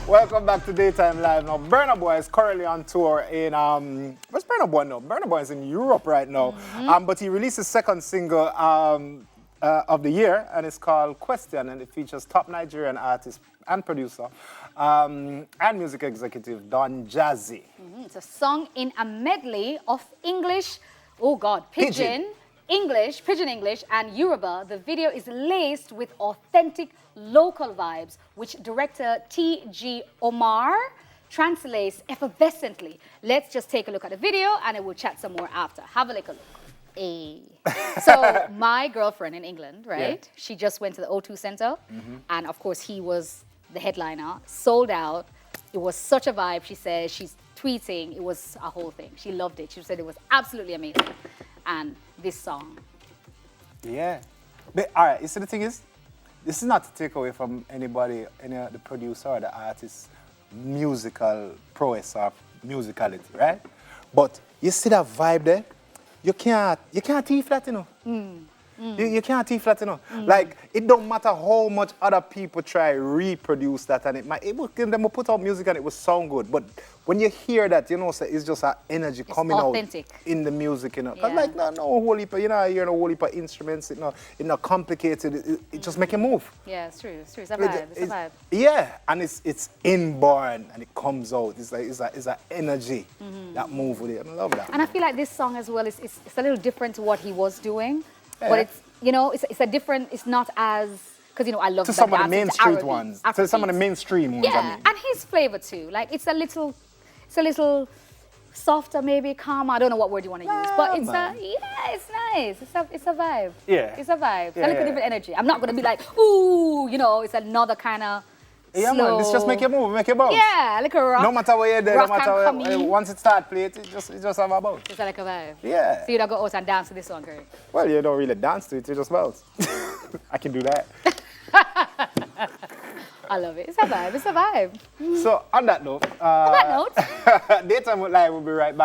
Welcome back to Daytime Live. Now, Burna Boy is currently on tour in, where's Burna Boy now? Burna Boy is in Europe right now. But he released his second single of the year, and it's called Question, and it features top Nigerian artist and producer and music executive Don Jazzy. It's a song in a medley of English, Pidgin English, and Yoruba. The video is laced with authentic local vibes, which director T.G. Omar translates effervescently. Let's just take a look at the video, and we'll chat some more after. Have a little look. Hey. So my girlfriend in England, right? Yeah. She just went to the O2 Center, and of course he was the headliner, sold out. It was such a vibe. She said, she's tweeting, it was a whole thing. She loved it. She said it was absolutely amazing. And this song. Yeah. But all right, you see the thing is, this is not to take away from anybody, the producer or the artist's musical prowess or musicality, right? But you see that vibe there? You can't T-flat, you know. You can't T-flat, you know. Like, it don't matter how much other people try reproduce that, and them will put out music and it will sound good. But when you hear that, you know, so it's just an energy coming authentic out in the music, you know. Cause like, no whole heap, you know, hear no whole heap of instruments, it's not complicated. It just make you move. Yeah, it's true. It's true. It's a vibe. It's a vibe. Yeah, and it's inborn and it comes out. It's an energy that move with it. I love that. And I feel like this song as well is a little different to what he was doing. Yeah. But it's, you know, it's a different, it's not as, because, you know, I love to some of the mainstream ones. To some of the mainstream ones, yeah, I mean. and his flavor too. Like, it's a little softer, maybe, calmer. I don't know what word you want to use. But it's it's nice. It's a vibe. Yeah. It's a vibe. It's a little different energy. I'm not going to be like, ooh, you know, it's another kind of yeah, slow. man, this just make you move, make you bounce. Yeah, like a rock. No matter where you're there, no matter where, once it start playing, it just have a bounce. It's like a vibe. Yeah. So you don't go out and dance to this song, Kurt? Well, you don't really dance to it, you just bounce. I can do that. I love it. It's a vibe. It's a vibe. So, on that note, Daytime Live will be right back.